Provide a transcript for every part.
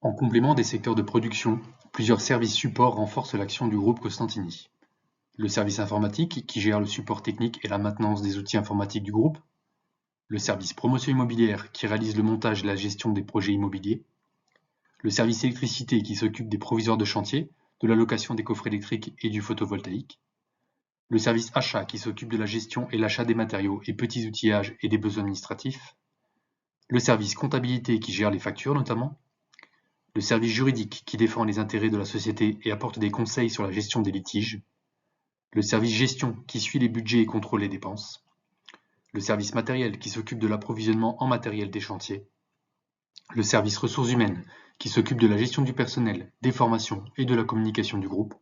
En complément des secteurs de production, plusieurs services supports renforcent l'action du groupe Costantini. Le service informatique, qui gère le support technique et la maintenance des outils informatiques du groupe. Le service promotion immobilière, qui réalise le montage et la gestion des projets immobiliers. Le service électricité, qui s'occupe des proviseurs de chantier, de la location des coffrets électriques et du photovoltaïque. Le service achat, qui s'occupe de la gestion et l'achat des matériaux et petits outillages et des besoins administratifs. Le service comptabilité, qui gère les factures notamment. Le service juridique, qui défend les intérêts de la société et apporte des conseils sur la gestion des litiges. Le service gestion, qui suit les budgets et contrôle les dépenses. Le service matériel, qui s'occupe de l'approvisionnement en matériel des chantiers. Le service ressources humaines, qui s'occupe de la gestion du personnel, des formations et de la communication du groupe.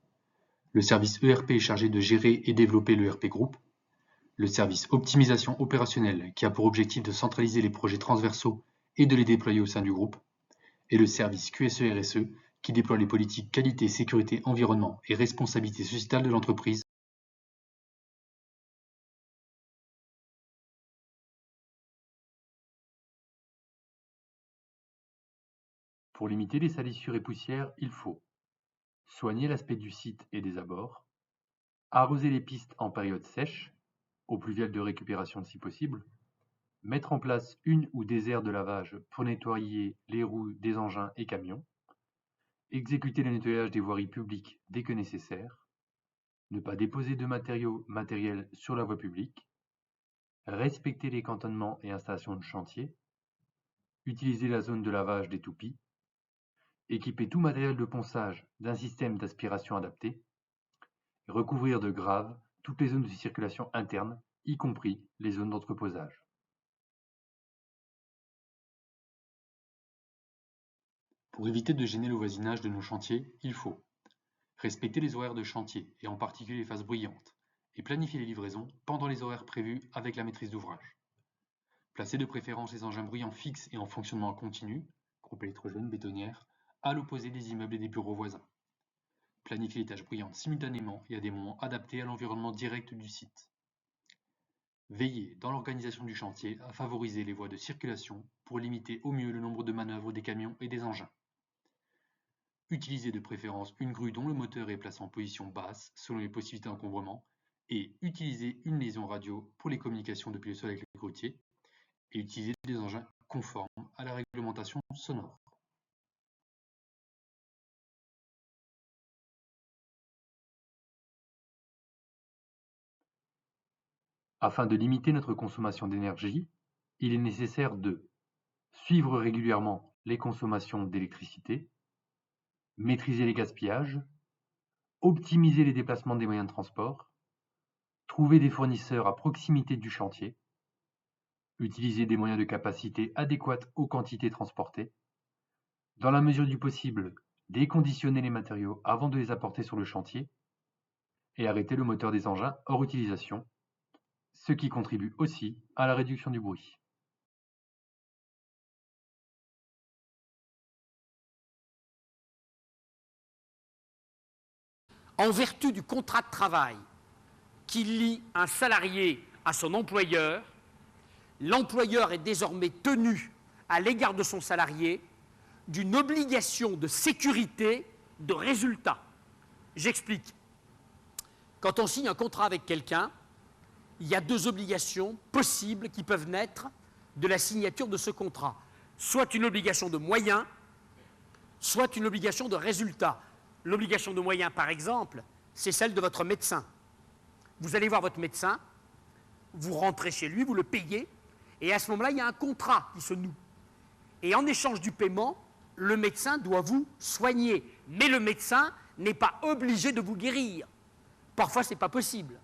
Le service ERP est chargé de gérer et développer l'ERP groupe. Le service optimisation opérationnelle, qui a pour objectif de centraliser les projets transversaux et de les déployer au sein du groupe. Et le service QSE-RSE, qui déploie les politiques qualité, sécurité, environnement et responsabilité sociétale de l'entreprise. Pour limiter les salissures et poussières, il faut soigner l'aspect du site et des abords, arroser les pistes en période sèche, eau pluviale de récupération si possible, mettre en place une ou des aires de lavage pour nettoyer les roues des engins et camions, exécuter le nettoyage des voiries publiques dès que nécessaire, ne pas déposer de matériel sur la voie publique, respecter les cantonnements et installations de chantier, utiliser la zone de lavage des toupies, équiper tout matériel de ponçage d'un système d'aspiration adapté, et recouvrir de graves toutes les zones de circulation interne, y compris les zones d'entreposage. Pour éviter de gêner le voisinage de nos chantiers, il faut respecter les horaires de chantier, et en particulier les phases bruyantes, et planifier les livraisons pendant les horaires prévus avec la maîtrise d'ouvrage. Placer de préférence les engins bruyants fixes et en fonctionnement continu, groupe électrogène, bétonnière, à l'opposé des immeubles et des bureaux voisins. Planifier les tâches bruyantes simultanément et à des moments adaptés à l'environnement direct du site. Veiller, dans l'organisation du chantier, à favoriser les voies de circulation pour limiter au mieux le nombre de manœuvres des camions et des engins. Utiliser de préférence une grue dont le moteur est placé en position basse selon les possibilités d'encombrement et utiliser une liaison radio pour les communications depuis le sol avec le grutier et utiliser des engins conformes à la réglementation sonore. Afin de limiter notre consommation d'énergie, il est nécessaire de suivre régulièrement les consommations d'électricité, maîtriser les gaspillages, optimiser les déplacements des moyens de transport, trouver des fournisseurs à proximité du chantier, utiliser des moyens de capacité adéquates aux quantités transportées, dans la mesure du possible, déconditionner les matériaux avant de les apporter sur le chantier et arrêter le moteur des engins hors utilisation, ce qui contribue aussi à la réduction du bruit. En vertu du contrat de travail qui lie un salarié à son employeur, l'employeur est désormais tenu, à l'égard de son salarié, d'une obligation de sécurité de résultat. J'explique. Quand on signe un contrat avec quelqu'un, il y a deux obligations possibles qui peuvent naître de la signature de ce contrat. Soit une obligation de moyens, soit une obligation de résultat. L'obligation de moyens, par exemple, c'est celle de votre médecin. Vous allez voir votre médecin, vous rentrez chez lui, vous le payez, et à ce moment-là, il y a un contrat qui se noue. Et en échange du paiement, le médecin doit vous soigner. Mais le médecin n'est pas obligé de vous guérir. Parfois, ce n'est pas possible.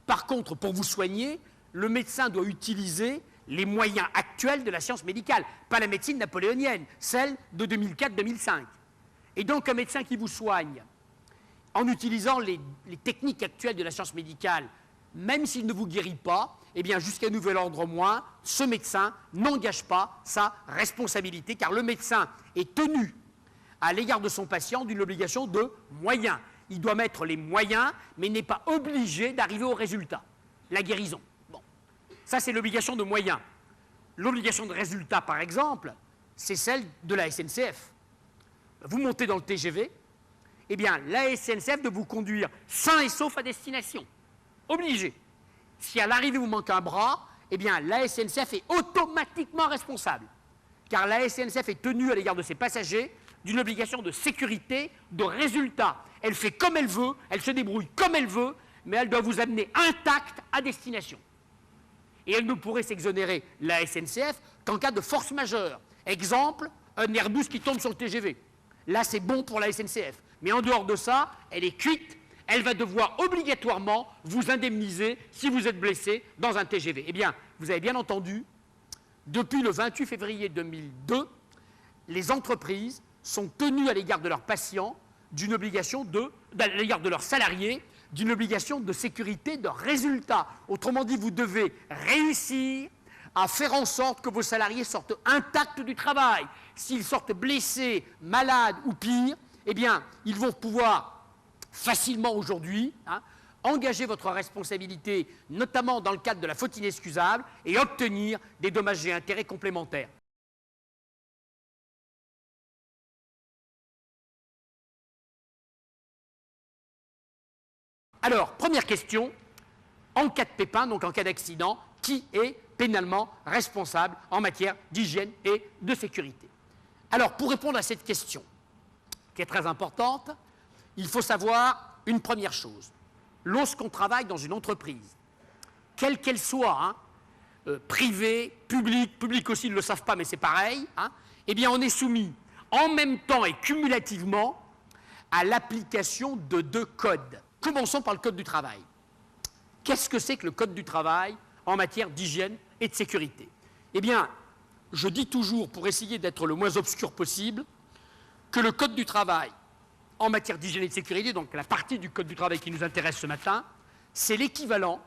Par contre, pour vous soigner, le médecin doit utiliser les moyens actuels de la science médicale, pas la médecine napoléonienne, celle de 2004-2005. Et donc, un médecin qui vous soigne, en utilisant les techniques actuelles de la science médicale, même s'il ne vous guérit pas, eh bien, jusqu'à nouvel ordre au moins, ce médecin n'engage pas sa responsabilité, car le médecin est tenu, à l'égard de son patient, d'une obligation de moyens. Il doit mettre les moyens, mais n'est pas obligé d'arriver au résultat, la guérison. Bon. Ça, c'est l'obligation de moyens. L'obligation de résultat, par exemple, c'est celle de la SNCF. vous montez dans le TGV, eh bien, la SNCF de vous conduire sain et sauf à destination. Obligé. Si à l'arrivée vous manque un bras, eh bien, la SNCF est automatiquement responsable. Car la SNCF est tenue à l'égard de ses passagers d'une obligation de sécurité, de résultat. Elle fait comme elle veut, elle se débrouille comme elle veut, mais elle doit vous amener intact à destination. Et elle ne pourrait s'exonérer, la SNCF, qu'en cas de force majeure. Exemple, un Airbus qui tombe sur le TGV. Là, c'est bon pour la SNCF. Mais en dehors de ça, elle est cuite. Elle va devoir obligatoirement vous indemniser si vous êtes blessé dans un TGV. Eh bien, vous avez bien entendu, depuis le 28 février 2002, les entreprises sont tenues à l'égard de leurs patients d'une obligation à l'égard de leurs salariés, d'une obligation de sécurité de résultat. Autrement dit, vous devez réussir à faire en sorte que vos salariés sortent intacts du travail. S'ils sortent blessés, malades ou pire, eh bien, ils vont pouvoir facilement aujourd'hui engager votre responsabilité, notamment dans le cadre de la faute inexcusable, et obtenir des dommages et intérêts complémentaires. Alors, première question, en cas de pépin, donc en cas d'accident, qui est pénalement responsable en matière d'hygiène et de sécurité? Alors, pour répondre à cette question, qui est très importante, il faut savoir une première chose. Lorsqu'on travaille dans une entreprise, quelle qu'elle soit, privée, publique aussi, ils ne le savent pas, mais c'est pareil, eh bien, on est soumis en même temps et cumulativement à l'application de deux codes. Commençons par le Code du travail. Qu'est-ce que c'est que le Code du travail en matière d'hygiène et de sécurité? Eh bien, je dis toujours, pour essayer d'être le moins obscur possible, que le Code du travail en matière d'hygiène et de sécurité, donc la partie du Code du travail qui nous intéresse ce matin, c'est l'équivalent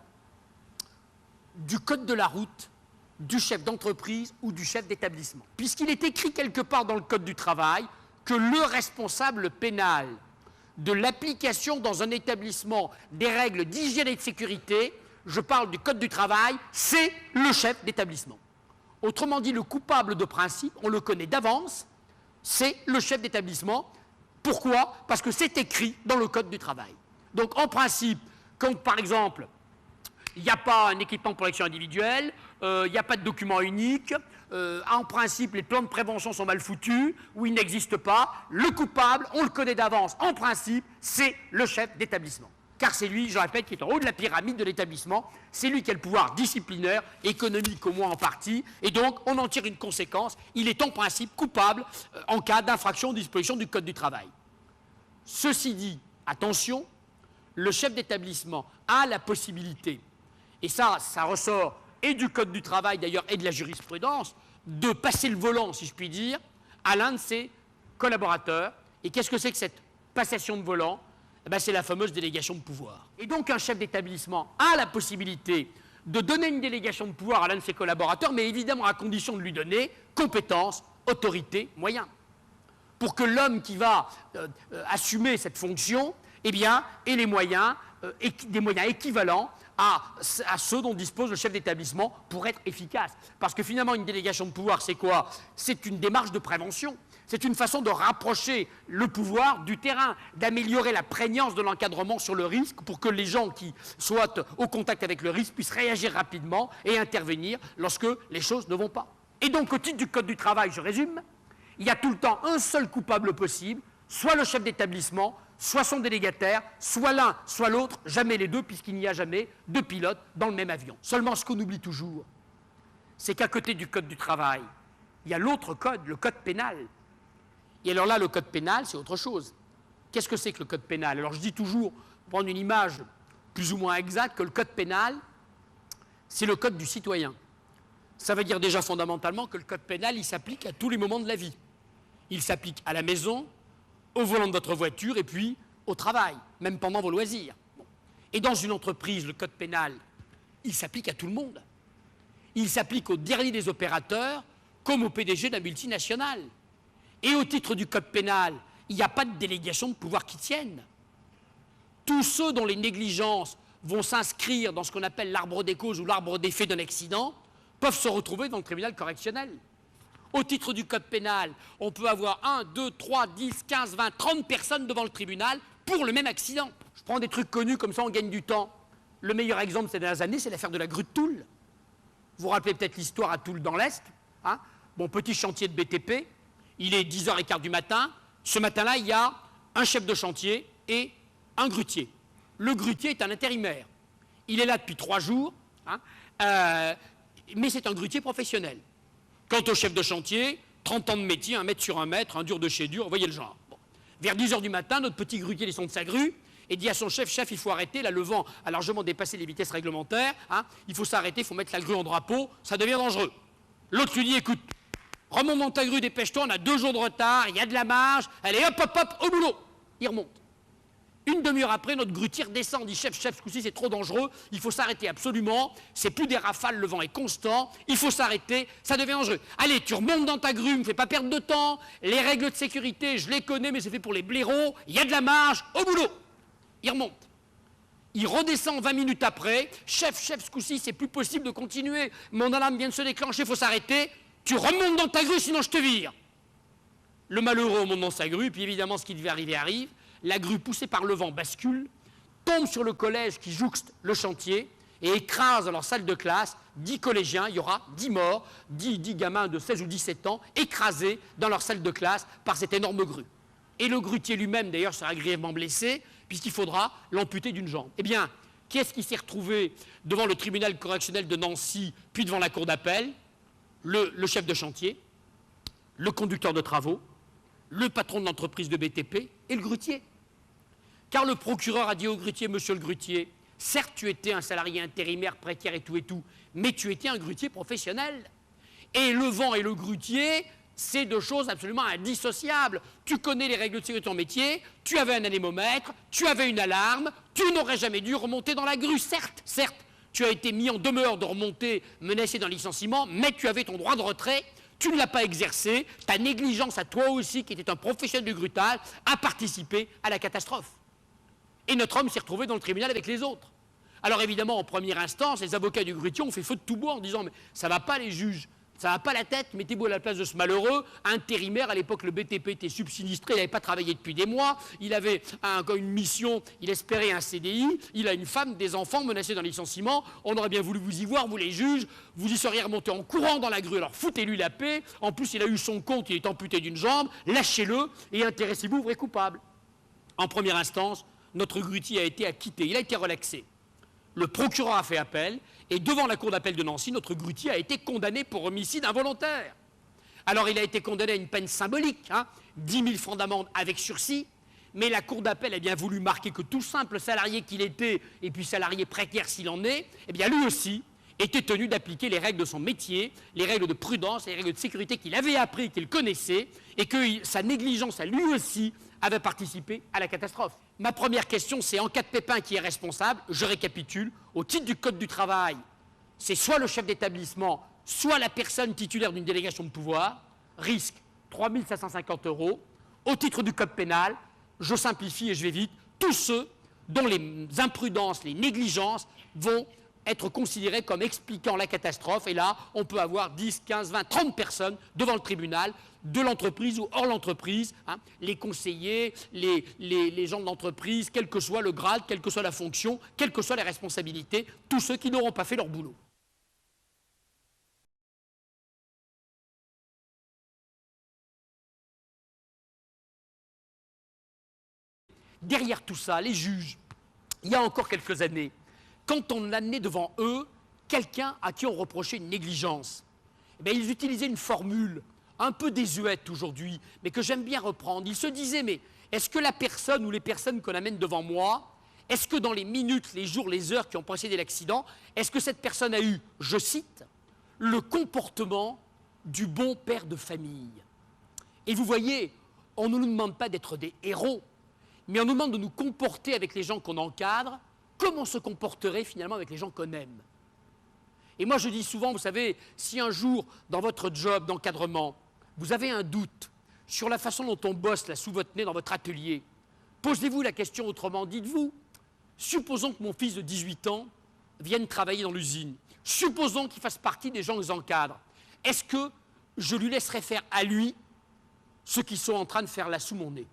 du Code de la route du chef d'entreprise ou du chef d'établissement. Puisqu'il est écrit quelque part dans le Code du travail que le responsable pénal de l'application dans un établissement des règles d'hygiène et de sécurité, je parle du Code du travail, c'est le chef d'établissement. Autrement dit, le coupable de principe, on le connaît d'avance, c'est le chef d'établissement. Pourquoi? Parce que c'est écrit dans le Code du travail. Donc, en principe, quand, par exemple, il n'y a pas un équipement de protection individuelle, il n'y a pas de document unique, en principe, les plans de prévention sont mal foutus, ou ils n'existent pas, le coupable, on le connaît d'avance, en principe, c'est le chef d'établissement. Car c'est lui, je répète, qui est en haut de la pyramide de l'établissement, c'est lui qui a le pouvoir disciplinaire, économique au moins en partie, et donc on en tire une conséquence, il est en principe coupable en cas d'infraction aux dispositions du Code du travail. Ceci dit, attention, le chef d'établissement a la possibilité, et ça ressort et du Code du travail d'ailleurs et de la jurisprudence, de passer le volant, si je puis dire, à l'un de ses collaborateurs. Et qu'est-ce que c'est que cette passation de volant? C'est la fameuse délégation de pouvoir. Et donc un chef d'établissement a la possibilité de donner une délégation de pouvoir à l'un de ses collaborateurs, mais évidemment à condition de lui donner compétences, autorité, moyens. Pour que l'homme qui va assumer cette fonction, eh bien, ait les moyens, des moyens équivalents à ceux dont dispose le chef d'établissement pour être efficace. Parce que finalement, une délégation de pouvoir, c'est quoi? C'est une démarche de prévention. C'est une façon de rapprocher le pouvoir du terrain, d'améliorer la prégnance de l'encadrement sur le risque pour que les gens qui soient au contact avec le risque puissent réagir rapidement et intervenir lorsque les choses ne vont pas. Et donc, au titre du Code du travail, je résume, il y a tout le temps un seul coupable possible, soit le chef d'établissement, soit son délégataire, soit l'un, soit l'autre, jamais les deux, puisqu'il n'y a jamais deux pilotes dans le même avion. Seulement, ce qu'on oublie toujours, c'est qu'à côté du Code du travail, il y a l'autre code, le Code pénal. Et alors là, le Code pénal, c'est autre chose. Qu'est-ce que c'est que le Code pénal? Alors je dis toujours, pour prendre une image plus ou moins exacte, que le Code pénal, c'est le Code du citoyen. Ça veut dire déjà fondamentalement que le Code pénal, il s'applique à tous les moments de la vie. Il s'applique à la maison, au volant de votre voiture et puis au travail, même pendant vos loisirs. Et dans une entreprise, le Code pénal, il s'applique à tout le monde. Il s'applique au dernier des opérateurs comme au PDG d'un multinational. Et au titre du Code pénal, il n'y a pas de délégation de pouvoir qui tienne. Tous ceux dont les négligences vont s'inscrire dans ce qu'on appelle l'arbre des causes ou l'arbre des faits d'un accident peuvent se retrouver dans le tribunal correctionnel. Au titre du code pénal, on peut avoir 1, 2, 3, 10, 15, 20, 30 personnes devant le tribunal pour le même accident. Je prends des trucs connus, comme ça on gagne du temps. Le meilleur exemple ces dernières années, c'est l'affaire de la grue de Toul. Vous vous rappelez peut-être l'histoire à Toul dans l'Est. Hein, bon, petit chantier de BTP, il est 10h15 du matin. Ce matin-là, il y a un chef de chantier et un grutier. Le grutier est un intérimaire. Il est là depuis 3 jours, hein, mais c'est un grutier professionnel. Quant au chef de chantier, 30 ans de métier, 1 mètre sur 1 mètre, un dur de chez dur, vous voyez le genre. Bon. Vers 10h du matin, notre petit grutier descend de sa grue et dit à son chef, chef, il faut arrêter, là le vent a largement dépassé les vitesses réglementaires, hein, il faut s'arrêter, il faut mettre la grue en drapeau, ça devient dangereux. L'autre lui dit, écoute, remonte dans ta grue, dépêche-toi, on a 2 jours de retard, il y a de la marge, allez hop, hop, hop, au boulot. Il remonte. Une demi-heure après, notre grutier descend, dit chef, chef, ce coup-ci c'est trop dangereux, il faut s'arrêter absolument, c'est plus des rafales, le vent est constant, il faut s'arrêter, ça devient dangereux. Allez, tu remontes dans ta grue, me fais pas perdre de temps, les règles de sécurité, je les connais, mais c'est fait pour les blaireaux, il y a de la marge, au boulot. Il remonte. Il redescend 20 minutes après, chef, chef, ce coup-ci c'est plus possible de continuer, mon alarme vient de se déclencher, il faut s'arrêter, tu remontes dans ta grue, sinon je te vire. Le malheureux remonte dans sa grue, puis évidemment ce qui devait arriver arrive. La grue, poussée par le vent, bascule, tombe sur le collège qui jouxte le chantier et écrase dans leur salle de classe 10 collégiens. Il y aura 10 morts, 10 gamins de 16 ou 17 ans écrasés dans leur salle de classe par cette énorme grue. Et le grutier lui-même, d'ailleurs, sera grièvement blessé puisqu'il faudra l'amputer d'une jambe. Eh bien, qui est-ce qui s'est retrouvé devant le tribunal correctionnel de Nancy, puis devant la cour d'appel? Le chef de chantier, le conducteur de travaux, le patron de l'entreprise de BTP et le grutier. Car le procureur a dit au grutier, monsieur le grutier, certes tu étais un salarié intérimaire, précaire et tout, mais tu étais un grutier professionnel. Et le vent et le grutier, c'est 2 choses absolument indissociables. Tu connais les règles de sécurité de ton métier, tu avais un anémomètre, tu avais une alarme, tu n'aurais jamais dû remonter dans la grue, certes, tu as été mis en demeure de remonter, menacé d'un licenciement, mais tu avais ton droit de retrait. Tu ne l'as pas exercé, ta négligence à toi aussi, qui était un professionnel du grutage, a participé à la catastrophe. Et notre homme s'est retrouvé dans le tribunal avec les autres. Alors évidemment, en première instance, les avocats du grutier ont fait feu de tout bois en disant « mais ça ne va pas les juges, ça ne va pas la tête, mettez-vous à la place de ce malheureux, intérimaire, à l'époque le BTP était subsinistré, il n'avait pas travaillé depuis des mois, il avait une mission, il espérait un CDI, il a une femme, des enfants menacés d'un licenciement, on aurait bien voulu vous y voir, vous les juges, vous y seriez remontés en courant dans la grue, alors foutez-lui la paix, en plus il a eu son compte, il est amputé d'une jambe, lâchez-le et intéressez-vous, vrai coupable. » En première instance, notre grutier a été acquitté, il a été relaxé. Le procureur a fait appel, et devant la cour d'appel de Nancy, notre grutier a été condamné pour homicide involontaire. Alors il a été condamné à une peine symbolique, 10 000 francs d'amende avec sursis, mais la cour d'appel a bien voulu marquer que tout simple salarié qu'il était, et puis salarié précaire s'il en est, eh bien lui aussi était tenu d'appliquer les règles de son métier, les règles de prudence, les règles de sécurité qu'il avait appris, qu'il connaissait, et que sa négligence à lui aussi avait participé à la catastrophe. Ma première question, c'est en cas de pépin qui est responsable, je récapitule, au titre du Code du travail, c'est soit le chef d'établissement, soit la personne titulaire d'une délégation de pouvoir, risque 3 550 €. Au titre du Code pénal, je simplifie et je vais vite, tous ceux dont les imprudences, les négligences vont être considérés comme expliquant la catastrophe. Et là, on peut avoir 10, 15, 20, 30 personnes devant le tribunal de l'entreprise ou hors l'entreprise, les conseillers, les gens de l'entreprise, quel que soit le grade, quelle que soit la fonction, quelles que soient les responsabilités, tous ceux qui n'auront pas fait leur boulot. Derrière tout ça, les juges, il y a encore quelques années, quand on amenait devant eux quelqu'un à qui on reprochait une négligence, eh bien, ils utilisaient une formule un peu désuète aujourd'hui, mais que j'aime bien reprendre. Ils se disaient, mais est-ce que la personne ou les personnes qu'on amène devant moi, est-ce que dans les minutes, les jours, les heures qui ont précédé l'accident, est-ce que cette personne a eu, je cite, le comportement du bon père de famille? Et vous voyez, on ne nous demande pas d'être des héros, mais on nous demande de nous comporter avec les gens qu'on encadre comme on se comporterait finalement avec les gens qu'on aime. Et moi je dis souvent, vous savez, si un jour dans votre job d'encadrement, vous avez un doute sur la façon dont on bosse là sous votre nez dans votre atelier, posez-vous la question autrement, dites-vous, supposons que mon fils de 18 ans vienne travailler dans l'usine, supposons qu'il fasse partie des gens que j'encadre, est-ce que je lui laisserai faire à lui ce qu'ils sont en train de faire là sous mon nez.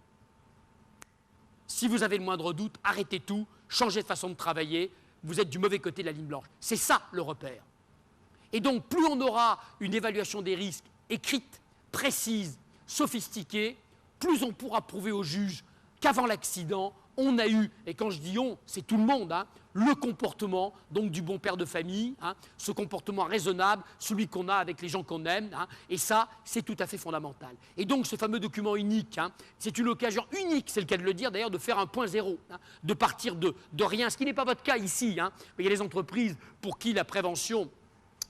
Si vous avez le moindre doute, arrêtez tout, changez de façon de travailler, vous êtes du mauvais côté de la ligne blanche. C'est ça le repère. Et donc, plus on aura une évaluation des risques écrite, précise, sophistiquée, plus on pourra prouver au juge qu'avant l'accident, on a eu, et quand je dis on, c'est tout le monde, hein, le comportement donc du bon père de famille, hein, ce comportement raisonnable, celui qu'on a avec les gens qu'on aime, hein, et ça, c'est tout à fait fondamental. Et donc, ce fameux document unique, hein, c'est une occasion unique, c'est le cas de le dire d'ailleurs, de faire un point zéro, hein, de partir de rien, ce qui n'est pas votre cas ici. Hein. Il y a des entreprises pour qui la prévention,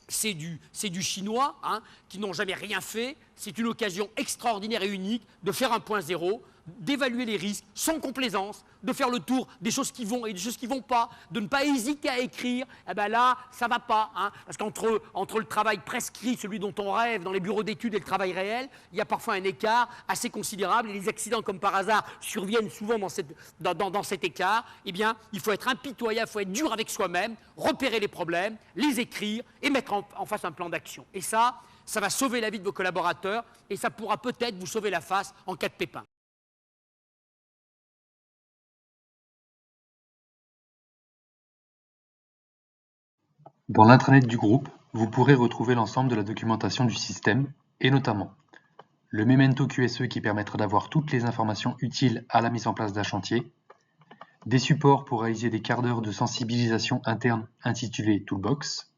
c'est du chinois, hein, qui n'ont jamais rien fait. C'est une occasion extraordinaire et unique de faire un point zéro, d'évaluer les risques sans complaisance, de faire le tour des choses qui vont et des choses qui ne vont pas, de ne pas hésiter à écrire. Eh bien là, ça ne va pas. Hein, parce qu'entre le travail prescrit, celui dont on rêve dans les bureaux d'études et le travail réel, il y a parfois un écart assez considérable. Et les accidents, comme par hasard, surviennent souvent dans cet écart. Eh bien, il faut être impitoyable, il faut être dur avec soi-même, repérer les problèmes, les écrire et mettre en face un plan d'action. Et ça va sauver la vie de vos collaborateurs et ça pourra peut-être vous sauver la face en cas de pépin. Dans l'intranet du groupe, vous pourrez retrouver l'ensemble de la documentation du système, et notamment le Memento QSE qui permettra d'avoir toutes les informations utiles à la mise en place d'un chantier, des supports pour réaliser des quarts d'heure de sensibilisation interne intitulés Toolbox,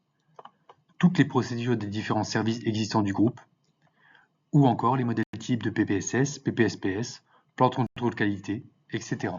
toutes les procédures des différents services existants du groupe, ou encore les modèles types de PPSS, PPSPS, plan de contrôle qualité, etc.